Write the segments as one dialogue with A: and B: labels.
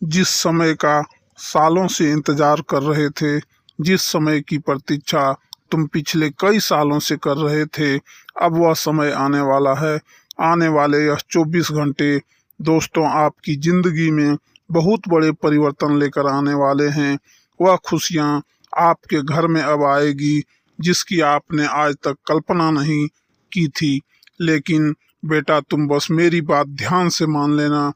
A: जिस समय का सालों से इंतजार कर रहे थे, जिस समय की प्रतीक्षा तुम पिछले कई सालों से कर रहे थे, अब वह समय आने वाला है। आने वाले यह 24 घंटे दोस्तों आपकी जिंदगी में बहुत बड़े परिवर्तन लेकर आने वाले हैं। वह खुशियां आपके घर में अब आएगी जिसकी आपने आज तक कल्पना नहीं की थी। लेकिन बेटा, तुम बस मेरी बात ध्यान से मान लेना।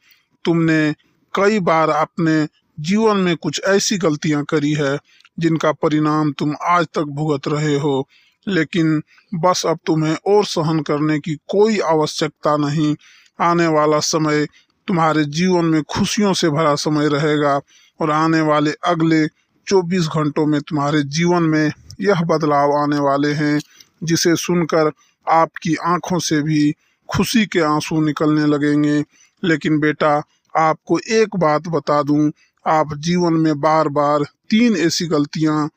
A: तुमने कई बार अपने जीवन में कुछ ऐसी गलतियां करी है जिनका परिणाम तुम आज तक भुगत रहे हो, लेकिन बस अब तुम्हें और सहन करने की कोई आवश्यकता नहीं। आने वाला समय तुम्हारे जीवन में खुशियों से भरा समय रहेगा और आने वाले अगले 24 घंटों में तुम्हारे जीवन में यह बदलाव आने वाले हैं जिसे सुनकर आपकी आंखों से भी खुशी के आंसू निकलने लगेंगे। लेकिन बेटा, आपको एक बात बता दूं, आप जीवन में बार बार 3 ऐसी गलतियां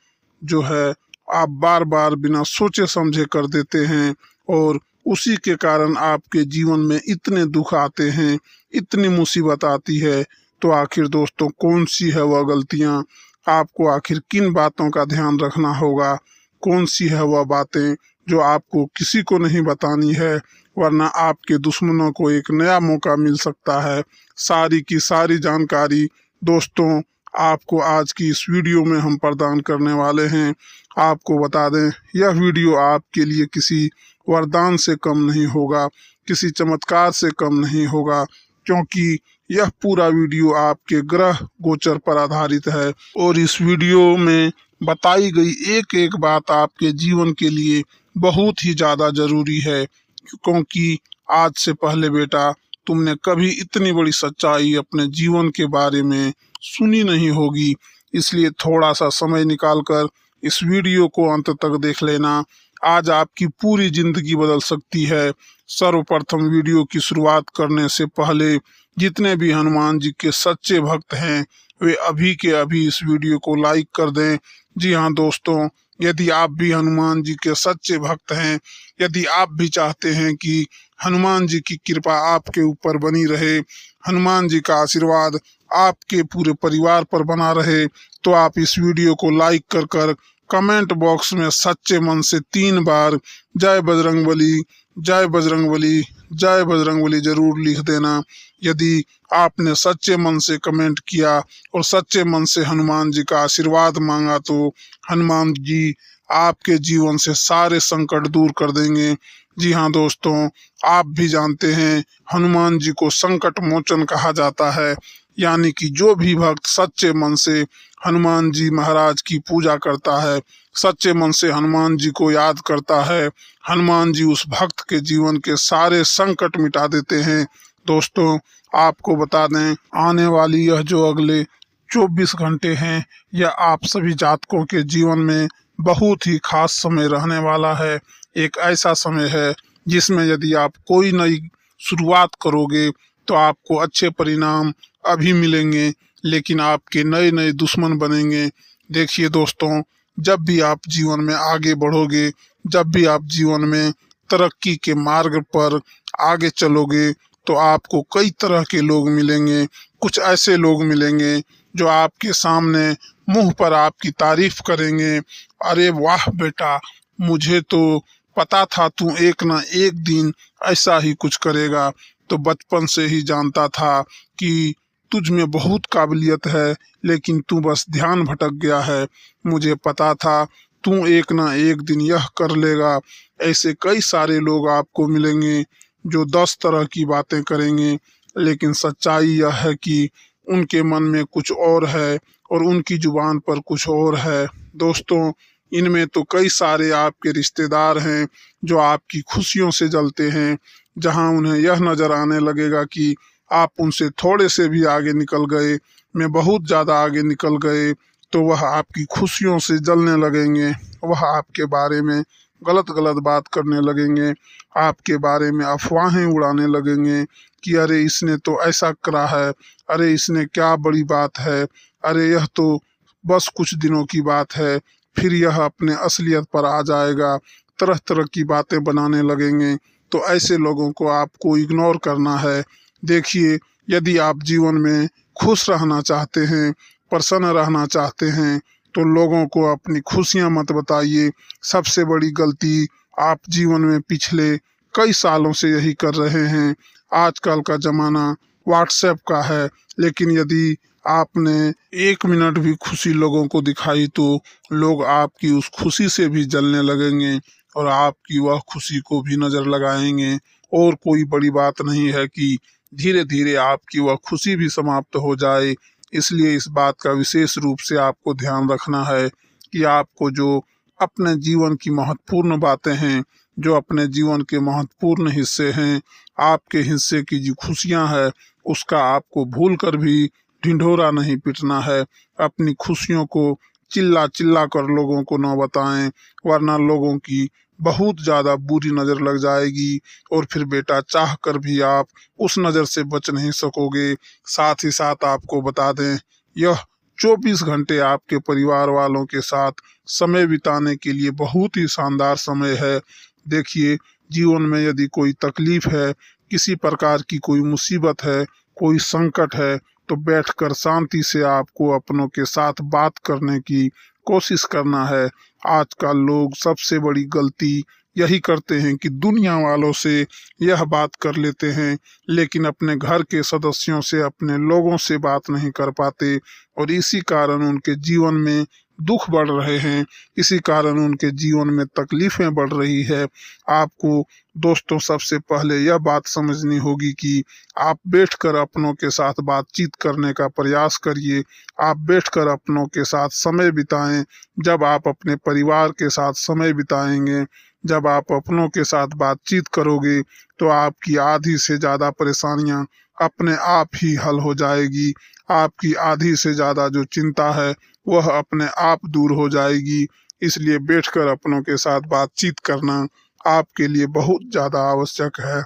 A: जो है आप बार बार बिना सोचे समझे कर देते हैं और उसी के कारण आपके जीवन में इतने दुख आते हैं, इतनी मुसीबत आती है। तो आखिर दोस्तों, कौन सी है वह गलतियां? आपको आखिर किन बातों का ध्यान रखना होगा? कौन सी है वह बातें जो आपको किसी को नहीं बतानी है, वरना आपके दुश्मनों को एक नया मौका मिल सकता है। सारी की सारी जानकारी दोस्तों आपको आज की इस वीडियो में हम प्रदान करने वाले हैं। आपको बता दें, यह वीडियो आपके लिए किसी वरदान से कम नहीं होगा, किसी चमत्कार से कम नहीं होगा, क्योंकि यह पूरा वीडियो आपके ग्रह गोचर पर आधारित है और इस वीडियो में बताई गई एक एक बात आपके जीवन के लिए बहुत ही ज़्यादा ज़रूरी है। क्योंकि आज से पहले बेटा, तुमने कभी इतनी बड़ी सच्चाई अपने जीवन के बारे में सुनी नहीं होगी, इसलिए थोड़ा सा समय निकालकर इस वीडियो को अंत तक देख लेना। आज आपकी पूरी जिंदगी बदल सकती है। सर्वप्रथम वीडियो की शुरुआत करने से पहले जितने भी हनुमान जी के सच्चे भक्त हैं वे अभी के अभी इस वीडियो को लाइक कर दें। जी हाँ दोस्तों, यदि आप भी हनुमान जी के सच्चे भक्त हैं, यदि आप भी चाहते हैं कि हनुमान जी की कृपा आपके ऊपर बनी रहे, हनुमान जी का आशीर्वाद आपके पूरे परिवार पर बना रहे, तो आप इस वीडियो को लाइक कर कर कमेंट बॉक्स में सच्चे मन से 3 बार जय बजरंगबली, जय बजरंगबली, जय बजरंगबली जरूर लिख देना। यदि आपने सच्चे मन से कमेंट किया और सच्चे मन से हनुमान जी का आशीर्वाद मांगा तो हनुमान जी आपके जीवन से सारे संकट दूर कर देंगे। जी हाँ दोस्तों, आप भी जानते हैं हनुमान जी को संकट मोचन कहा जाता है, यानी कि जो भी भक्त सच्चे मन से हनुमान जी महाराज की पूजा करता है, सच्चे मन से हनुमान जी को याद करता है, हनुमान जी उस भक्त के जीवन के सारे संकट मिटा देते हैं। दोस्तों, आपको बता दें, आने वाली यह जो अगले 24 घंटे हैं, यह आप सभी जातकों के जीवन में बहुत ही खास समय रहने वाला है। एक ऐसा समय है जिसमें यदि आप कोई नई शुरुआत करोगे तो आपको अच्छे परिणाम अभी मिलेंगे, लेकिन आपके नए नए दुश्मन बनेंगे। देखिए दोस्तों, जब भी आप जीवन में आगे बढ़ोगे, जब भी आप जीवन में तरक्की के मार्ग पर आगे चलोगे, तो आपको कई तरह के लोग मिलेंगे। कुछ ऐसे लोग मिलेंगे जो आपके सामने मुंह पर आपकी तारीफ करेंगे। अरे वाह बेटा, मुझे तो पता था तू एक ना एक दिन ऐसा ही कुछ करेगा। तो बचपन से ही जानता था कि तुझ में बहुत काबिलियत है, लेकिन तू बस ध्यान भटक गया है। मुझे पता था तू एक ना एक दिन यह कर लेगा। ऐसे कई सारे लोग आपको मिलेंगे जो 10 तरह की बातें करेंगे, लेकिन सच्चाई यह है कि उनके मन में कुछ और है और उनकी जुबान पर कुछ और है। दोस्तों, इनमें तो कई सारे आपके रिश्तेदार हैं जो आपकी खुशियों से जलते हैं। जहां उन्हें यह नजर आने लगेगा कि आप उनसे थोड़े से भी आगे निकल गए, में बहुत ज़्यादा आगे निकल गए, तो वह आपकी खुशियों से जलने लगेंगे। वह आपके बारे में गलत गलत बात करने लगेंगे, आपके बारे में अफवाहें उड़ाने लगेंगे कि अरे इसने तो ऐसा करा है, अरे इसने क्या बड़ी बात है, अरे यह तो बस कुछ दिनों की बात है, फिर यह अपने असलियत पर आ जाएगा। तरह तरह की बातें बनाने लगेंगे। तो ऐसे लोगों को आपको इग्नोर करना है। देखिए, यदि आप जीवन में खुश रहना चाहते हैं, प्रसन्न रहना चाहते हैं, तो लोगों को अपनी खुशियां मत बताइए। सबसे बड़ी गलती आप जीवन में पिछले कई सालों से यही कर रहे हैं। आजकल का ज़माना व्हाट्सएप का है, लेकिन यदि आपने 1 मिनट भी खुशी लोगों को दिखाई तो लोग आपकी उस खुशी से भी जलने लगेंगे और आपकी वह खुशी को भी नज़र लगाएंगे। और कोई बड़ी बात नहीं है कि धीरे धीरे आपकी वह खुशी भी समाप्त हो जाए। इसलिए इस बात का विशेष रूप से आपको ध्यान रखना है कि आपको जो अपने जीवन की महत्वपूर्ण बातें हैं, जो अपने जीवन के महत्वपूर्ण हिस्से हैं, आपके हिस्से की जो खुशियां हैं, उसका आपको भूल कर भी ढिंढोरा नहीं पीटना है। अपनी खुशियों को चिल्ला चिल्ला कर लोगों को न बताएं, वरना लोगों की बहुत ज़्यादा बुरी नज़र लग जाएगी और फिर बेटा चाह कर भी आप उस नज़र से बच नहीं सकोगे। साथ ही साथ आपको बता दें, यह 24 घंटे आपके परिवार वालों के साथ समय बिताने के लिए बहुत ही शानदार समय है। देखिए, जीवन में यदि कोई तकलीफ है, किसी प्रकार की कोई मुसीबत है, कोई संकट है, तो बैठकर शांति से आपको अपनों के साथ बात करने की कोशिश करना है। आजकल लोग सबसे बड़ी गलती यही करते हैं कि दुनिया वालों से यह बात कर लेते हैं, लेकिन अपने घर के सदस्यों से, अपने लोगों से बात नहीं कर पाते और इसी कारण उनके जीवन में दुख बढ़ रहे हैं, इसी कारण उनके जीवन में तकलीफें बढ़ रही है। आपको दोस्तों सबसे पहले यह बात समझनी होगी कि आप बैठकर अपनों के साथ बातचीत करने का प्रयास करिए। आप बैठकर अपनों के साथ समय बिताएं। जब आप अपने परिवार के साथ समय बिताएंगे, जब आप अपनों के साथ बातचीत करोगे, तो आपकी आधी से ज़्यादा परेशानियां अपने आप ही हल हो जाएगी। आपकी आधी से ज़्यादा जो चिंता है वह अपने आप दूर हो जाएगी। इसलिए बैठकर अपनों के साथ बातचीत करना आपके लिए बहुत ज़्यादा आवश्यक है।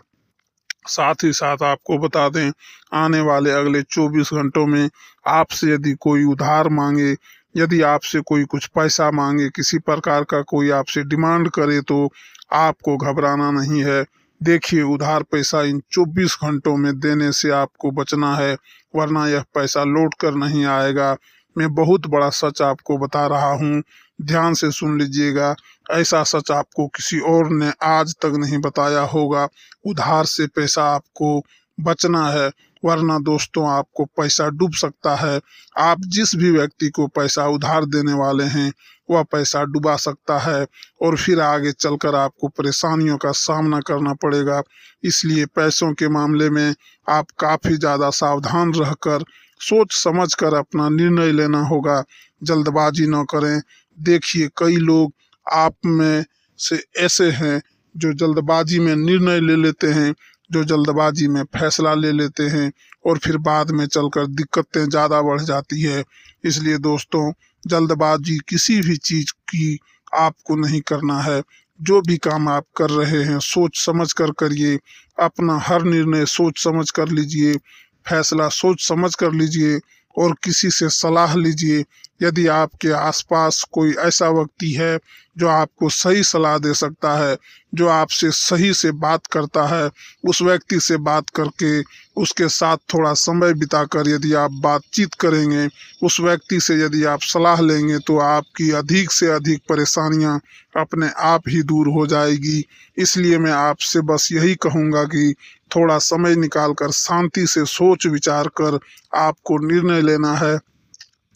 A: साथ ही साथ आपको बता दें, आने वाले अगले 24 घंटों में आपसे यदि कोई उधार मांगे, यदि आपसे कोई कुछ पैसा मांगे, किसी प्रकार का कोई आपसे डिमांड करे, तो आपको घबराना नहीं है। देखिए, उधार पैसा इन 24 घंटों में देने से आपको बचना है, वरना यह पैसा लौट कर नहीं आएगा। मैं बहुत बड़ा सच आपको बता रहा हूँ, ध्यान से सुन लीजिएगा। ऐसा सच आपको किसी और ने आज तक नहीं बताया होगा। उधार से पैसा आपको बचना है, वरना दोस्तों आपको पैसा डूब सकता है। आप जिस भी व्यक्ति को पैसा उधार देने वाले हैं, वह पैसा डुबा सकता है और फिर आगे चलकर आपको परेशानियों का सामना करना पड़ेगा। इसलिए पैसों के मामले में आप काफ़ी ज़्यादा सावधान रहकर सोच समझ कर अपना निर्णय लेना होगा। जल्दबाजी न करें। देखिए, कई लोग आप में से ऐसे हैं जो जल्दबाजी में निर्णय ले लेते हैं, जो जल्दबाजी में फैसला ले लेते हैं और फिर बाद में चलकर दिक्कतें ज़्यादा बढ़ जाती है। इसलिए दोस्तों, जल्दबाजी किसी भी चीज़ की आपको नहीं करना है। जो भी काम आप कर रहे हैं सोच समझ कर करिए। अपना हर निर्णय सोच समझ कर लीजिए, फैसला सोच समझ कर लीजिए और किसी से सलाह लीजिए। यदि आपके आसपास कोई ऐसा व्यक्ति है जो आपको सही सलाह दे सकता है, जो आपसे सही से बात करता है, उस व्यक्ति से बात करके उसके साथ थोड़ा समय बिताकर यदि आप बातचीत करेंगे, उस व्यक्ति से यदि आप सलाह लेंगे, तो आपकी अधिक से अधिक परेशानियां अपने आप ही दूर हो जाएगी। इसलिए मैं आपसे बस यही कहूँगा कि थोड़ा समय निकालकर शांति से सोच विचार कर आपको निर्णय लेना है।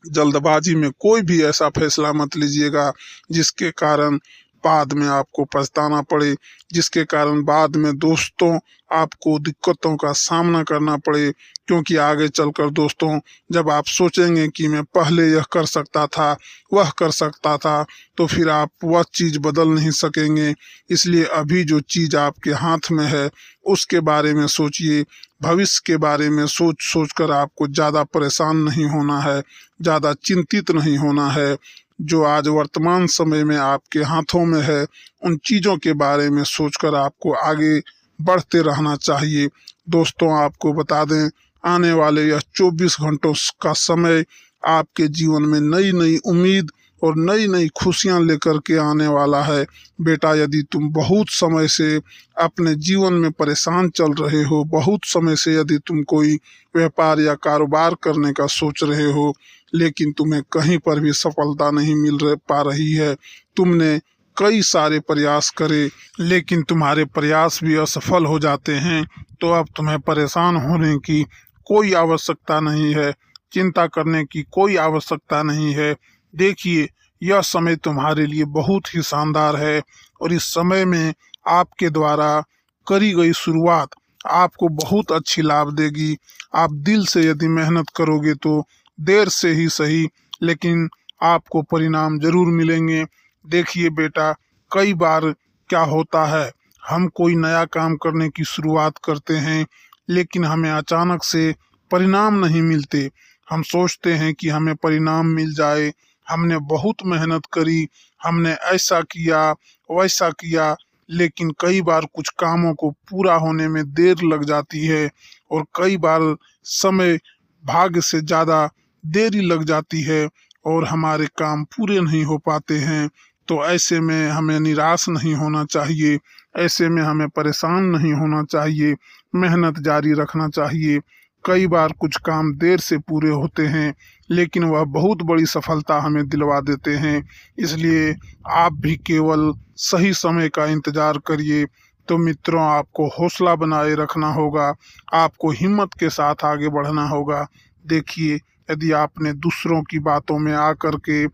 A: जल्दबाजी में कोई भी ऐसा फैसला मत लीजिएगा जिसके कारण बाद में आपको पछताना पड़े, जिसके कारण बाद में दोस्तों आपको दिक्कतों का सामना करना पड़े। क्योंकि आगे चलकर दोस्तों, जब आप सोचेंगे कि मैं पहले यह कर सकता था, वह कर सकता था, तो फिर आप वह चीज़ बदल नहीं सकेंगे। इसलिए अभी जो चीज़ आपके हाथ में है उसके बारे में सोचिए। भविष्य के बारे में सोच सोच कर आपको ज़्यादा परेशान नहीं होना है, ज़्यादा चिंतित नहीं होना है। जो आज वर्तमान समय में आपके हाथों में है, उन चीज़ों के बारे में सोचकर आपको आगे बढ़ते रहना चाहिए। दोस्तों, आपको बता दें, आने वाले यह 24 घंटों का समय आपके जीवन में नई नई उम्मीद और नई नई खुशियां लेकर के आने वाला है। बेटा, यदि तुम बहुत समय से अपने जीवन में परेशान चल रहे हो, बहुत समय से यदि तुम कोई व्यापार या कारोबार करने का सोच रहे हो, लेकिन तुम्हें कहीं पर भी सफलता नहीं पा रही है, तुमने कई सारे प्रयास करे लेकिन तुम्हारे प्रयास भी असफल हो जाते हैं, तो अब तुम्हें परेशान होने की कोई आवश्यकता नहीं है, चिंता करने की कोई आवश्यकता नहीं है। देखिए, यह समय तुम्हारे लिए बहुत ही शानदार है और इस समय में आपके द्वारा करी गई शुरुआत आपको बहुत अच्छी लाभ देगी। आप दिल से यदि मेहनत करोगे तो देर से ही सही, लेकिन आपको परिणाम जरूर मिलेंगे। देखिए बेटा, कई बार क्या होता है, हम कोई नया काम करने की शुरुआत करते हैं लेकिन हमें अचानक से परिणाम नहीं मिलते। हम सोचते हैं कि हमें परिणाम मिल जाए, हमने बहुत मेहनत करी, हमने ऐसा किया वैसा किया, लेकिन कई बार कुछ कामों को पूरा होने में देर लग जाती है और कई बार समय भाग्य से ज़्यादा देरी लग जाती है और हमारे काम पूरे नहीं हो पाते हैं। तो ऐसे में हमें निराश नहीं होना चाहिए, ऐसे में हमें परेशान नहीं होना चाहिए, मेहनत जारी रखना चाहिए। कई बार कुछ काम देर से पूरे होते हैं लेकिन वह बहुत बड़ी सफलता हमें दिलवा देते हैं। इसलिए आप भी केवल सही समय का इंतजार करिए। तो मित्रों, आपको हौसला बनाए रखना होगा, आपको हिम्मत के साथ आगे बढ़ना होगा। देखिए, यदि आपने दूसरों की बातों में आकर के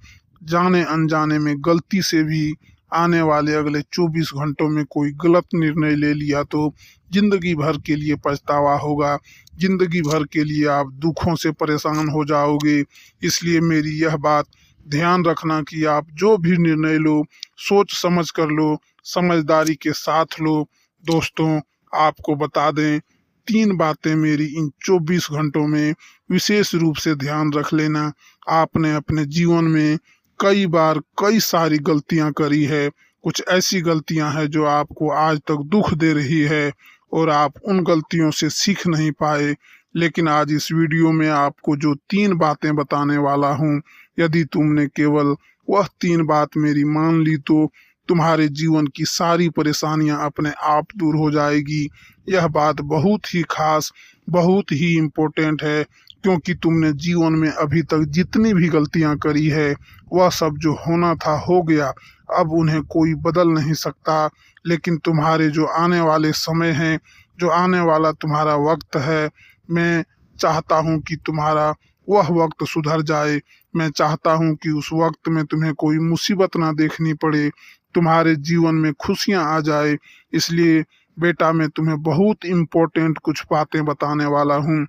A: जाने अनजाने में गलती से भी आने वाले अगले 24 घंटों में कोई गलत निर्णय ले लिया तो जिंदगी भर के लिए पछतावा होगा, जिंदगी भर के लिए आप दुखों से परेशान हो जाओगे। इसलिए मेरी यह बात ध्यान रखना कि आप जो भी निर्णय लो, सोच समझ कर लो, समझदारी के साथ लो। दोस्तों, आपको बता दें, 3 बातें मेरी इन 24 घंटों में विशेष रूप से ध्यान रख लेना। आपने अपने जीवन में कई बार कई सारी गलतियां करी है, कुछ ऐसी गलतियां हैं जो आपको आज तक दुख दे रही है और आप उन गलतियों से सीख नहीं पाए। लेकिन आज इस वीडियो में आपको जो 3 बातें बताने वाला हूँ, यदि तुमने केवल वह 3 बात मेरी मान ली तो तुम्हारे जीवन की सारी परेशानियां अपने आप दूर हो जाएगी। यह बात बहुत ही खास, बहुत ही इम्पोर्टेंट है, क्योंकि तुमने जीवन में अभी तक जितनी भी गलतियां करी है वह सब जो होना था हो गया, अब उन्हें कोई बदल नहीं सकता। लेकिन तुम्हारे जो आने वाले समय हैं, जो आने वाला तुम्हारा वक्त है, मैं चाहता हूं कि तुम्हारा वह वक्त सुधर जाए। मैं चाहता हूं कि उस वक्त में तुम्हें कोई मुसीबत ना देखनी पड़े, तुम्हारे जीवन में खुशियां आ जाए। इसलिए बेटा, मैं तुम्हें बहुत इम्पोर्टेंट कुछ बातें बताने वाला हूँ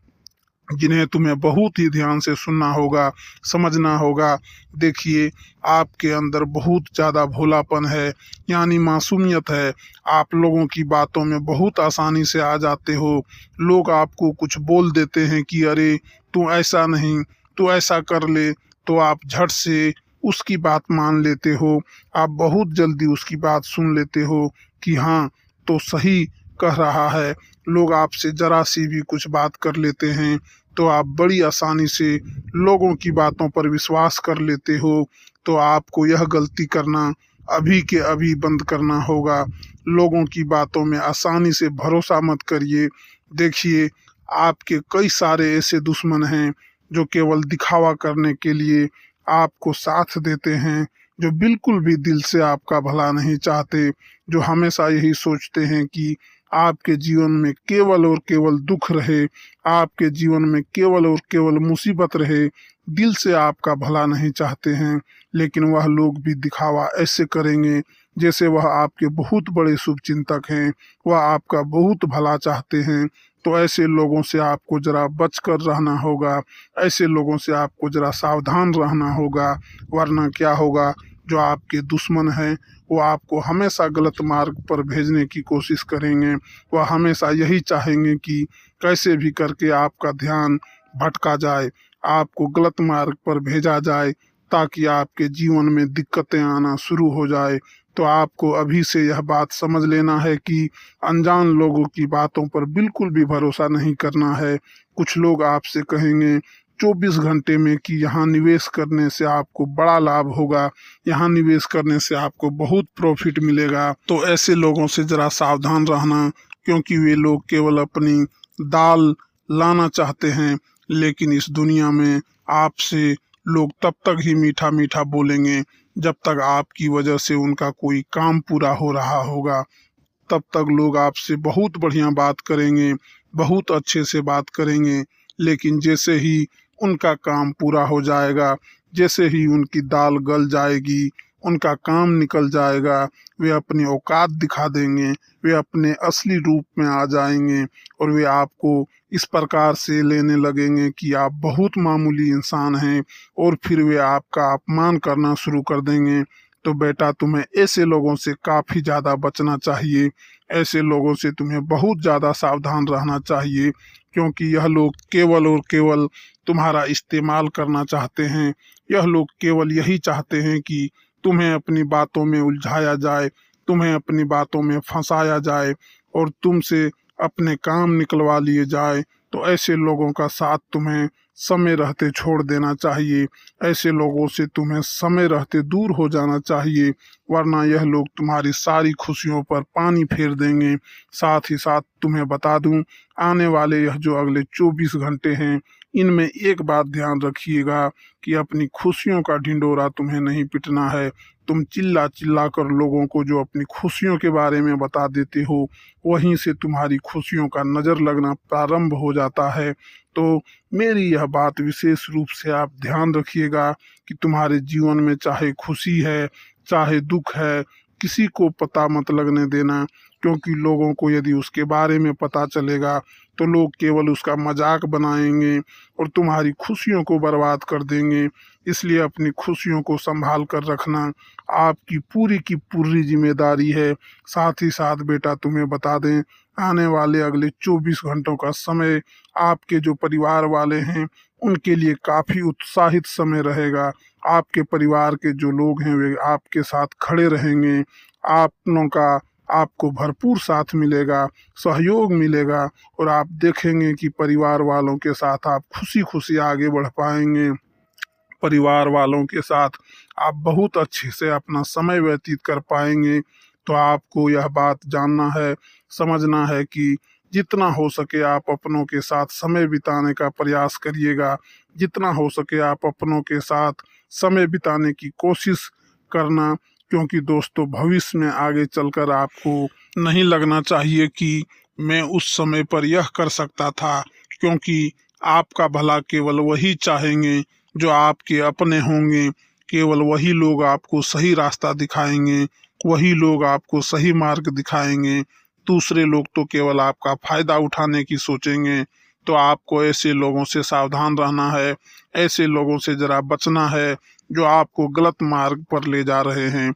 A: जिन्हें तुम्हें बहुत ही ध्यान से सुनना होगा, समझना होगा। देखिए, आपके अंदर बहुत ज़्यादा भोलापन है, यानी मासूमियत है। आप लोगों की बातों में बहुत आसानी से आ जाते हो। लोग आपको कुछ बोल देते हैं कि अरे तू ऐसा नहीं, तू ऐसा कर ले, तो आप झट से उसकी बात मान लेते हो। आप बहुत जल्दी उसकी बात सुन लेते हो कि हाँ, तो सही कह रहा है। लोग आपसे जरा सी भी कुछ बात कर लेते हैं तो आप बड़ी आसानी से लोगों की बातों पर विश्वास कर लेते हो। तो आपको यह गलती करना अभी के अभी बंद करना होगा। लोगों की बातों में आसानी से भरोसा मत करिए। देखिए, आपके कई सारे ऐसे दुश्मन हैं जो केवल दिखावा करने के लिए आपको साथ देते हैं, जो बिल्कुल भी दिल से आपका भला नहीं चाहते, जो हमेशा यही सोचते हैं कि आपके जीवन में केवल और केवल दुख रहे, आपके जीवन में केवल और केवल मुसीबत रहे, दिल से आपका भला नहीं चाहते हैं। लेकिन वह लोग भी दिखावा ऐसे करेंगे जैसे वह आपके बहुत बड़े शुभचिंतक हैं, वह आपका बहुत भला चाहते हैं। तो ऐसे लोगों से आपको जरा बचकर रहना होगा, ऐसे लोगों से आपको जरा सावधान रहना होगा, वरना क्या होगा, जो आपके दुश्मन हैं वो आपको हमेशा गलत मार्ग पर भेजने की कोशिश करेंगे। वह हमेशा यही चाहेंगे कि कैसे भी करके आपका ध्यान भटका जाए, आपको गलत मार्ग पर भेजा जाए, ताकि आपके जीवन में दिक्कतें आना शुरू हो जाए। तो आपको अभी से यह बात समझ लेना है कि अनजान लोगों की बातों पर बिल्कुल भी भरोसा नहीं करना है। कुछ लोग आपसे कहेंगे 24 घंटे में कि यहाँ निवेश करने से आपको बड़ा लाभ होगा, यहाँ निवेश करने से आपको बहुत प्रॉफिट मिलेगा। तो ऐसे लोगों से ज़रा सावधान रहना, क्योंकि वे लोग केवल अपनी दाल लाना चाहते हैं, लेकिन इस दुनिया में आपसे लोग तब तक ही मीठा मीठा बोलेंगे जब तक आपकी वजह से उनका कोई काम पूरा हो रहा होगा। तब तक लोग आपसे बहुत बढ़िया बात करेंगे, बहुत अच्छे से बात करेंगे, लेकिन जैसे ही उनका काम पूरा हो जाएगा, जैसे ही उनकी दाल गल जाएगी, उनका काम निकल जाएगा, वे अपनी औकात दिखा देंगे, वे अपने असली रूप में आ जाएंगे और वे आपको इस प्रकार से लेने लगेंगे कि आप बहुत मामूली इंसान हैं, और फिर वे आपका अपमान करना शुरू कर देंगे। तो बेटा, तुम्हें ऐसे लोगों से काफ़ी ज़्यादा बचना चाहिए, ऐसे लोगों से तुम्हें बहुत ज़्यादा सावधान रहना चाहिए, क्योंकि यह लोग केवल और केवल तुम्हारा इस्तेमाल करना चाहते हैं। यह लोग केवल यही चाहते हैं कि तुम्हें अपनी बातों में उलझाया जाए, तुम्हें अपनी बातों में फंसाया जाए और तुमसे अपने काम निकलवा लिए जाए। तो ऐसे लोगों का साथ तुम्हें समय रहते छोड़ देना चाहिए, ऐसे लोगों से तुम्हें समय रहते दूर हो जाना चाहिए, वरना यह लोग तुम्हारी सारी खुशियों पर पानी फेर देंगे। साथ ही साथ तुम्हें बता दूं, आने वाले यह जो अगले 24 घंटे हैं, इनमें एक बात ध्यान रखिएगा कि अपनी खुशियों का ढिंढोरा तुम्हें नहीं पिटना है। तुम चिल्ला चिल्ला कर लोगों को जो अपनी खुशियों के बारे में बता देते हो, वहीं से तुम्हारी खुशियों का नज़र लगना प्रारंभ हो जाता है। तो मेरी यह बात विशेष रूप से आप ध्यान रखिएगा कि तुम्हारे जीवन में चाहे खुशी है, चाहे दुख है, किसी को पता मत लगने देना, क्योंकि लोगों को यदि उसके बारे में पता चलेगा तो लोग केवल उसका मजाक बनाएंगे और तुम्हारी खुशियों को बर्बाद कर देंगे। इसलिए अपनी खुशियों को संभाल कर रखना आपकी पूरी की पूरी जिम्मेदारी है। साथ ही साथ बेटा, तुम्हें बता दें, आने वाले अगले 24 घंटों का समय आपके जो परिवार वाले हैं उनके लिए काफ़ी उत्साहित समय रहेगा। आपके परिवार के जो लोग हैं वे आपके साथ खड़े रहेंगे, आप लोगों का आपको भरपूर साथ मिलेगा, सहयोग मिलेगा, और आप देखेंगे कि परिवार वालों के साथ आप खुशी खुशी आगे बढ़ पाएंगे। परिवार वालों के साथ आप बहुत अच्छे से अपना समय व्यतीत कर पाएंगे। तो आपको यह बात जानना है, समझना है कि जितना हो सके आप अपनों के साथ समय बिताने का प्रयास करिएगा, जितना हो सके आप अपनों के साथ समय बिताने की कोशिश करना, क्योंकि दोस्तों भविष्य में आगे चलकर आपको नहीं लगना चाहिए कि मैं उस समय पर यह कर सकता था, क्योंकि आपका भला केवल वही चाहेंगे जो आपके अपने होंगे। केवल वही लोग आपको सही रास्ता दिखाएंगे, वही लोग आपको सही मार्ग दिखाएंगे। दूसरे लोग तो केवल आपका फायदा उठाने की सोचेंगे। तो आपको ऐसे लोगों से सावधान रहना है, ऐसे लोगों से जरा बचना है जो आपको गलत मार्ग पर ले जा रहे हैं।